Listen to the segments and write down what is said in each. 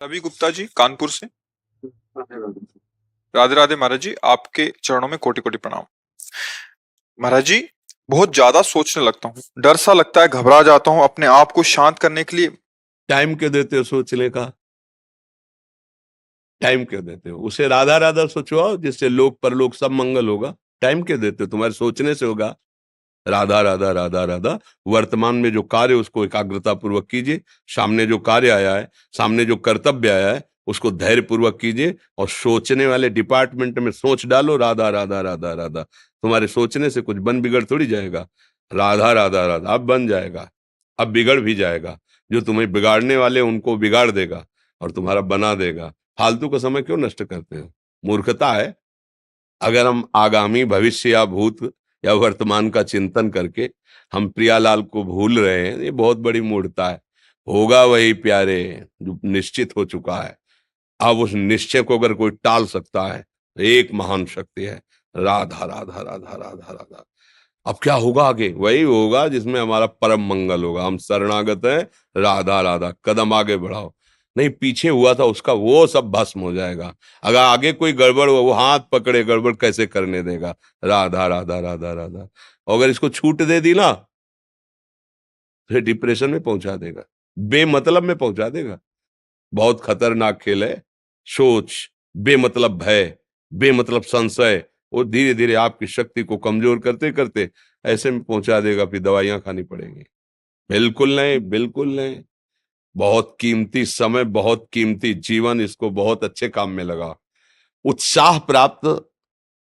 रवि गुप्ता जी कानपुर से। राधे राधे महाराज जी, आपके चरणों में कोटि कोटि प्रणाम। महाराज जी, बहुत ज्यादा सोचने लगता हूँ, डर सा लगता है, घबरा जाता हूँ। अपने आप को शांत करने के लिए टाइम क्यों देते हो सोचने का? टाइम क्यों देते हो? उसे राधा राधा सोचवाओ, जिससे लोक परलोक सब मंगल होगा। टाइम क्यों देते हो? तुम्हारे सोचने से होगा। राधा राधा राधा राधा। वर्तमान में जो कार्य उसको एकाग्रता पूर्वक कीजिए। सामने जो कार्य आया है, सामने जो कर्तव्य आया है, उसको धैर्य पूर्वक कीजिए। और सोचने वाले डिपार्टमेंट में सोच डालो राधा राधा राधा राधा। तुम्हारे सोचने से कुछ बन बिगड़ थोड़ी जाएगा। राधा राधा राधा अब बन जाएगा, अब बिगड़ भी जाएगा। जो तुम्हें बिगाड़ने वाले उनको बिगाड़ देगा और तुम्हारा बना देगा। फालतू का समय क्यों नष्ट करते हो? मूर्खता है। अगर हम आगामी भविष्य या भूत या वर्तमान का चिंतन करके हम प्रियालाल को भूल रहे हैं, ये बहुत बड़ी मूर्खता है। होगा वही प्यारे जो निश्चित हो चुका है। अब उस निश्चय को अगर कोई टाल सकता है तो एक महान शक्ति है, राधा राधा राधा राधा राधा। अब क्या होगा? आगे वही होगा जिसमें हमारा परम मंगल होगा। हम शरणागत हैं, राधा राधा। कदम आगे बढ़ाओ। नहीं, पीछे हुआ था उसका वो सब भस्म हो जाएगा। अगर आगे कोई गड़बड़ हो, वो हाथ पकड़े गड़बड़ कैसे करने देगा? राधा राधा राधा राधा। और अगर इसको छूट दे दी ना, फिर डिप्रेशन में पहुंचा देगा, बेमतलब में पहुंचा देगा। बहुत खतरनाक खेल है। सोच, बेमतलब भय, बेमतलब संशय, वो धीरे धीरे आपकी शक्ति को कमजोर करते करते ऐसे में पहुंचा देगा, फिर दवाइयां खानी पड़ेंगी। बिल्कुल नहीं, बिल्कुल नहीं। बहुत कीमती समय, बहुत कीमती जीवन, इसको बहुत अच्छे काम में लगा। उत्साह प्राप्त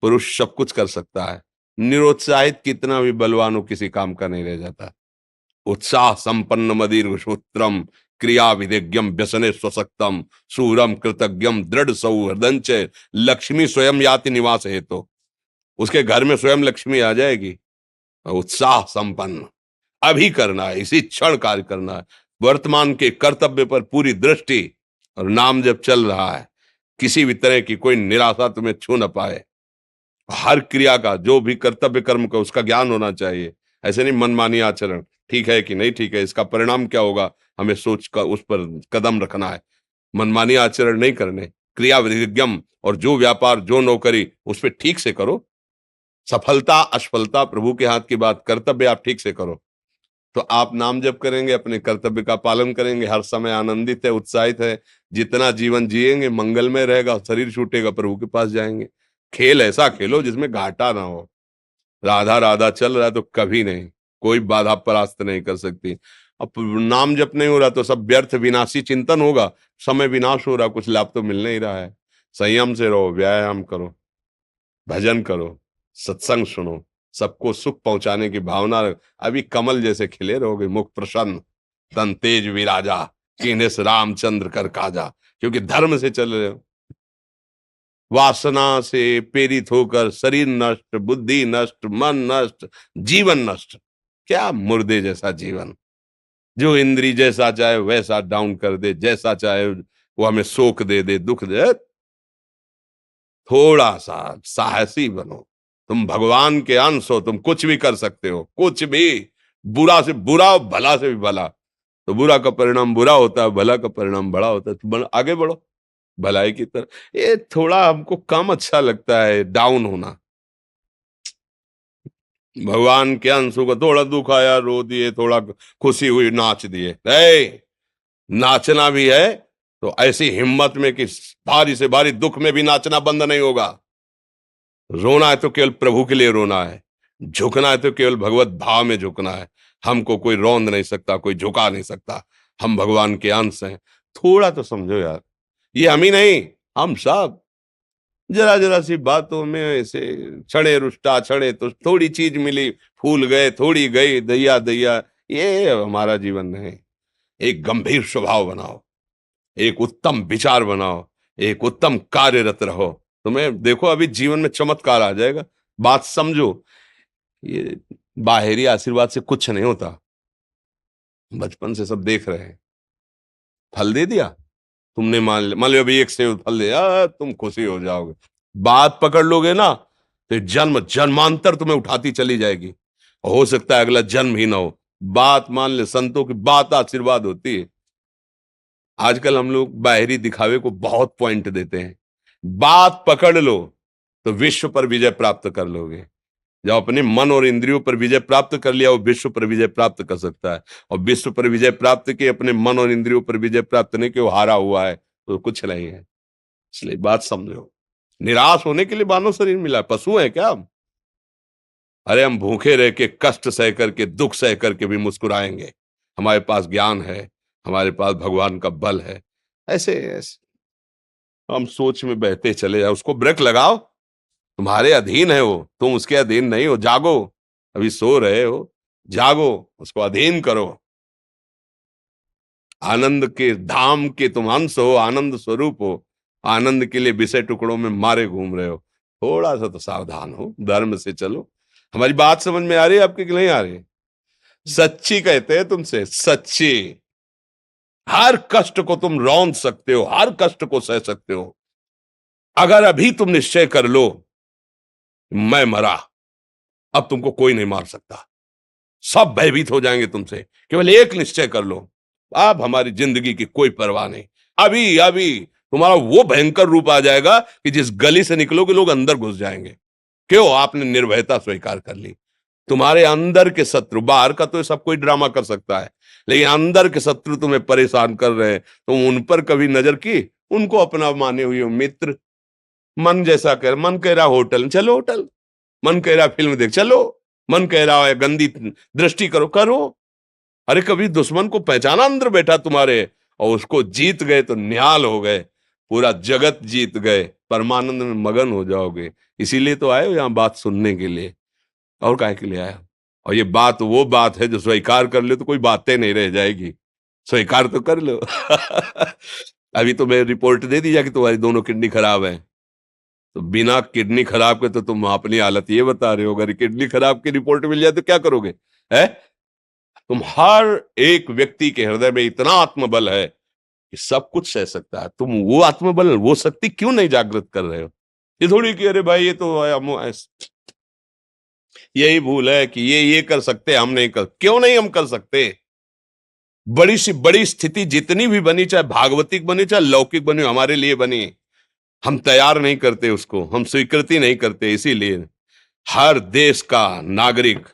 पुरुष सब कुछ कर सकता है। निरुत्साहित कितना भी बलवान हो, किसी काम का नहीं रह जाता। उत्साह संपन्न मदीर्घ सूत्रम, क्रिया विधिज्ञम व्यसने स्वसक्तम, सूरम कृतज्ञम दृढ़ सौहृदंच, लक्ष्मी स्वयं याति निवास हेतु। उसके घर में स्वयं लक्ष्मी आ जाएगी। उत्साह संपन्न अभी करना है, इसी क्षण कार्य करना है। वर्तमान के कर्तव्य पर पूरी दृष्टि। और नाम जब चल रहा है, किसी भी तरह की कोई निराशा तुम्हें छू न पाए। हर क्रिया का, जो भी कर्तव्य कर्म का, उसका ज्ञान होना चाहिए। ऐसे नहीं मनमानी आचरण, ठीक है कि नहीं ठीक है, इसका परिणाम क्या होगा, हमें सोच कर उस पर कदम रखना है। मनमानी आचरण नहीं करने। क्रिया विधिज्ञम, और जो व्यापार जो नौकरी उस पर ठीक से करो। सफलता असफलता प्रभु के हाथ की बात, कर्तव्य आप ठीक से करो तो आप नाम जप करेंगे, अपने कर्तव्य का पालन करेंगे, हर समय आनंदित है, उत्साहित है। जितना जीवन जिएंगे मंगलमय रहेगा। शरीर छूटेगा, प्रभु के पास जाएंगे। खेल ऐसा खेलो जिसमें घाटा ना हो। राधा राधा चल रहा है तो कभी नहीं, कोई बाधा परास्त नहीं कर सकती। अब नाम जप नहीं हो रहा तो सब व्यर्थ विनाशी चिंतन होगा। समय विनाश हो रहा, कुछ लाभ तो मिल नहीं रहा है। संयम से रहो, व्यायाम करो, भजन करो, सत्संग सुनो, सबको सुख पहुंचाने की भावना रख। अभी कमल जैसे खिले रहोगे, मुख प्रसन्न, तन तेज विराजा, कीन्हिस रामचंद्र कर काजा। क्योंकि धर्म से चल रहे हो। वासना से प्रेरित होकर शरीर नष्ट, बुद्धि नष्ट, मन नष्ट, जीवन नष्ट। क्या मुर्दे जैसा जीवन, जो इंद्री जैसा चाहे वैसा डाउन कर दे, जैसा चाहे वो हमें शोक दे दे, दुख दे। थोड़ा सा साहसी बनो। तुम भगवान के अंश हो, तुम कुछ भी कर सकते हो, कुछ भी। बुरा से बुरा, भला से भी भला। तो बुरा का परिणाम बुरा होता है, भला का परिणाम बड़ा होता है। तो आगे बढ़ो भलाई की तरफ। ये थोड़ा हमको कम अच्छा लगता है डाउन होना। भगवान के अंशों का थोड़ा दुख आया रो दिए, थोड़ा खुशी हुई नाच दिए। नाचना भी है तो ऐसी हिम्मत में कि भारी से भारी दुख में भी नाचना बंद नहीं होगा। रोना है तो केवल प्रभु के लिए रोना है। झुकना है तो केवल भगवत भाव में झुकना है। हमको कोई रौंद नहीं सकता, कोई झुका नहीं सकता। हम भगवान के अंश हैं। थोड़ा तो समझो यार, ये हम ही नहीं, हम सब जरा जरा सी बातों में ऐसे क्षणे रुष्टा क्षणे तो थोड़ी चीज मिली, फूल गए, थोड़ी गई, दैया दैया। ये हमारा जीवन नहीं। एक गंभीर स्वभाव बनाओ, एक उत्तम विचार बनाओ, एक उत्तम कार्यरत रहो। तुम्हें देखो अभी जीवन में चमत्कार आ जाएगा। बात समझो, ये बाहरी आशीर्वाद से कुछ नहीं होता। बचपन से सब देख रहे हैं। फल दे दिया तुमने, मान लो अभी एक सेब फल दिया, तुम खुशी हो जाओगे। बात पकड़ लोगे ना तो जन्म जन्मांतर तुम्हें उठाती चली जाएगी। हो सकता है अगला जन्म ही ना हो। बात मान ले, संतों की बात आशीर्वाद होती है। आजकल हम लोग बाहरी दिखावे को बहुत पॉइंट देते हैं। बात पकड़ लो तो विश्व पर विजय प्राप्त कर लोगे। जब अपने मन और इंद्रियों पर विजय प्राप्त कर लिया, वो विश्व पर विजय प्राप्त कर सकता है। और विश्व पर विजय प्राप्त किए, अपने मन और इंद्रियों पर विजय प्राप्त नहीं कि वो हारा हुआ है, तो कुछ नहीं है। इसलिए बात समझो, निराश होने के लिए मानव शरीर मिला, पशु है क्या हम? अरे हम भूखे रह के, कष्ट सह करके, दुख सह करके भी मुस्कुराएंगे। हमारे पास ज्ञान है, हमारे पास भगवान का बल है। ऐसे ऐसे हम सोच में बहते चले जाओ, उसको ब्रेक लगाओ। तुम्हारे अधीन है वो, तुम उसके अधीन नहीं हो। जागो, अभी सो रहे हो, जागो, उसको अधीन करो। आनंद के धाम के तुम अंश हो, आनंद स्वरूप हो। आनंद के लिए विषय टुकड़ों में मारे घूम रहे हो। थोड़ा सा तो सावधान हो, धर्म से चलो। हमारी बात समझ में आ रही है आपकी कि नहीं आ रही? सच्ची कहते हैं तुमसे, सच्ची। हर कष्ट को तुम रौंद सकते हो, हर कष्ट को सह सकते हो। अगर अभी तुम निश्चय कर लो, मैं मरा, अब तुमको कोई नहीं मार सकता। सब भयभीत हो जाएंगे तुमसे। केवल एक निश्चय कर लो, अब हमारी जिंदगी की कोई परवाह नहीं। अभी अभी तुम्हारा वो भयंकर रूप आ जाएगा कि जिस गली से निकलोगे लोग अंदर घुस जाएंगे। क्यों? आपने निर्भयता स्वीकार कर ली। तुम्हारे अंदर के शत्रु, बाहर का तो सब कोई ड्रामा कर सकता है, लेकिन अंदर के शत्रु तुम्हें परेशान कर रहे हैं, तुम उन पर कभी नजर की? उनको अपना माने हुए हो मित्र। मन जैसा कर, मन कह रहा होटल चलो होटल, मन कह रहा फिल्म देख चलो, मन कह रहा है गंदी दृष्टि करो करो। अरे कभी दुश्मन को पहचाना अंदर बैठा तुम्हारे, और उसको जीत गए तो निहाल हो गए, पूरा जगत जीत गए, परमानंद में मगन हो जाओगे। इसीलिए तो आए हो यहाँ बात सुनने के लिए, और काहे के लिए आए हो? और ये बात वो बात है जो स्वीकार कर ले तो कोई बातें नहीं रह जाएगी। स्वीकार तो कर लो। अभी तो मैं रिपोर्ट दे दी कि तुम्हारी दोनों किडनी खराब है, तो बिना किडनी खराब के तो तुम अपनी हालत ये बता रहे हो। अगर किडनी खराब की रिपोर्ट मिल जाए तो क्या करोगे? है? तुम हर एक व्यक्ति के हृदय में इतना आत्मबल है कि सब कुछ सह सकता है। तुम वो आत्मबल, वो शक्ति क्यों नहीं जागृत कर रहे हो? ये थोड़ी कि अरे भाई ये तो यही भूल है कि ये कर सकते, हम नहीं कर। क्यों नहीं हम कर सकते? बड़ी सी बड़ी स्थिति जितनी भी बनी, चाहे भागवतिक बनी चाहे लौकिक बनी, हमारे लिए बनी, हम तैयार नहीं करते उसको, हम स्वीकृति नहीं करते। इसीलिए हर देश का नागरिक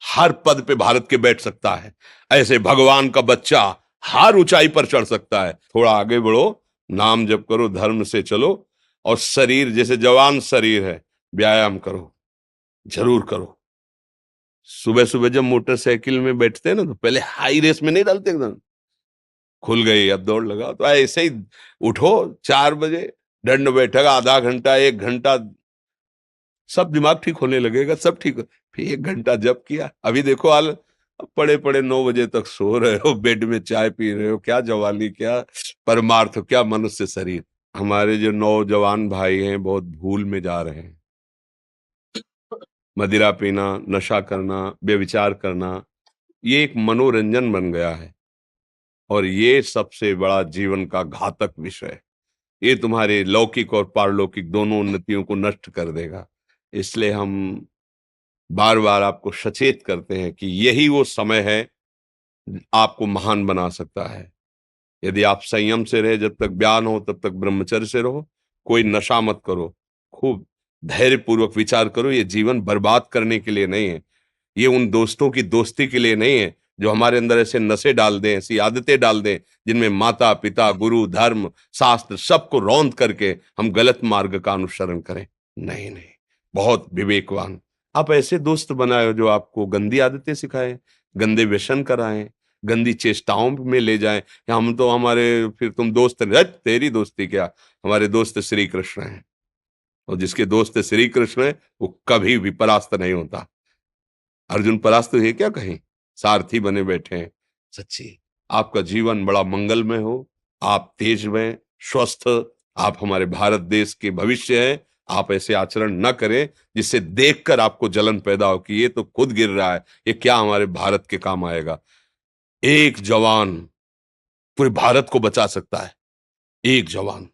हर पद पे भारत के बैठ सकता है। ऐसे भगवान का बच्चा हर ऊंचाई पर चढ़ सकता है। थोड़ा आगे बढ़ो, नाम जप करो, धर्म से चलो, और शरीर जैसे जवान शरीर है, व्यायाम करो, जरूर करो। सुबह सुबह जब मोटरसाइकिल में बैठते हैं ना, तो पहले हाई रेस में नहीं डालते, एकदम खुल गई अब दौड़ लगाओ, तो ऐसे ही उठो 4 बजे, दंड बैठक आधा घंटा 1 घंटा, सब दिमाग ठीक होने लगेगा, सब ठीक। फिर 1 घंटा जब किया, अभी देखो हाल, पड़े पड़े 9 बजे तक सो रहे हो, बेड में चाय पी रहे हो। क्या जवानी, क्या परमार्थ, क्या मनुष्य शरीर। हमारे जो नौजवान भाई हैं बहुत भूल में जा रहे हैं। मदिरा पीना, नशा करना, व्यभिचार करना, ये एक मनोरंजन बन गया है, और ये सबसे बड़ा जीवन का घातक विषय है। ये तुम्हारे लौकिक और पारलौकिक दोनों उन्नतियों को नष्ट कर देगा। इसलिए हम बार बार आपको सचेत करते हैं कि यही वो समय है आपको महान बना सकता है। यदि आप संयम से रहे, जब तक ज्ञान हो तब तक ब्रह्मचर्य से रहो, कोई नशा मत करो, खूब धैर्य पूर्वक विचार करो। ये जीवन बर्बाद करने के लिए नहीं है, ये उन दोस्तों की दोस्ती के लिए नहीं है जो हमारे अंदर ऐसे नशे डाल दें, ऐसी आदतें डाल दें जिनमें माता पिता, गुरु, धर्म, शास्त्र सबको रौंद करके हम गलत मार्ग का अनुसरण करें। नहीं नहीं, बहुत विवेकवान। आप ऐसे दोस्त बनाए हो जो आपको गंदी आदतें सिखाएं, गंदे व्यसन कराएं, गंदी चेष्टाओं में ले जाएं। या हम तो हमारे, फिर तुम दोस्त, तेरी दोस्ती क्या, हमारे दोस्त श्री कृष्ण हैं, और जिसके दोस्त श्री कृष्ण है वो कभी भी परास्त नहीं होता। अर्जुन परास्त है क्या कहीं? सारथी बने बैठे हैं। सच्ची आपका जीवन बड़ा मंगलमय हो, आप तेज में स्वस्थ, आप हमारे भारत देश के भविष्य हैं। आप ऐसे आचरण न करें जिससे देखकर आपको जलन पैदा हो कि ये तो खुद गिर रहा है, ये क्या हमारे भारत के काम आएगा। एक जवान पूरे भारत को बचा सकता है। एक जवान,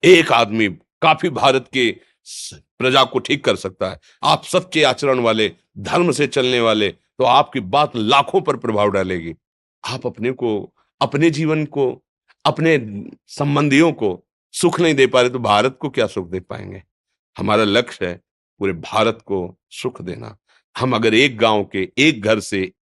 एक आदमी काफी भारत के प्रजा को ठीक कर सकता है। आप सच्चे आचरण वाले, धर्म से चलने वाले, तो आपकी बात लाखों पर प्रभाव डालेगी। आप अपने को, अपने जीवन को, अपने संबंधियों को सुख नहीं दे पा रहे तो भारत को क्या सुख दे पाएंगे? हमारा लक्ष्य है पूरे भारत को सुख देना। हम अगर एक गांव के, एक घर से,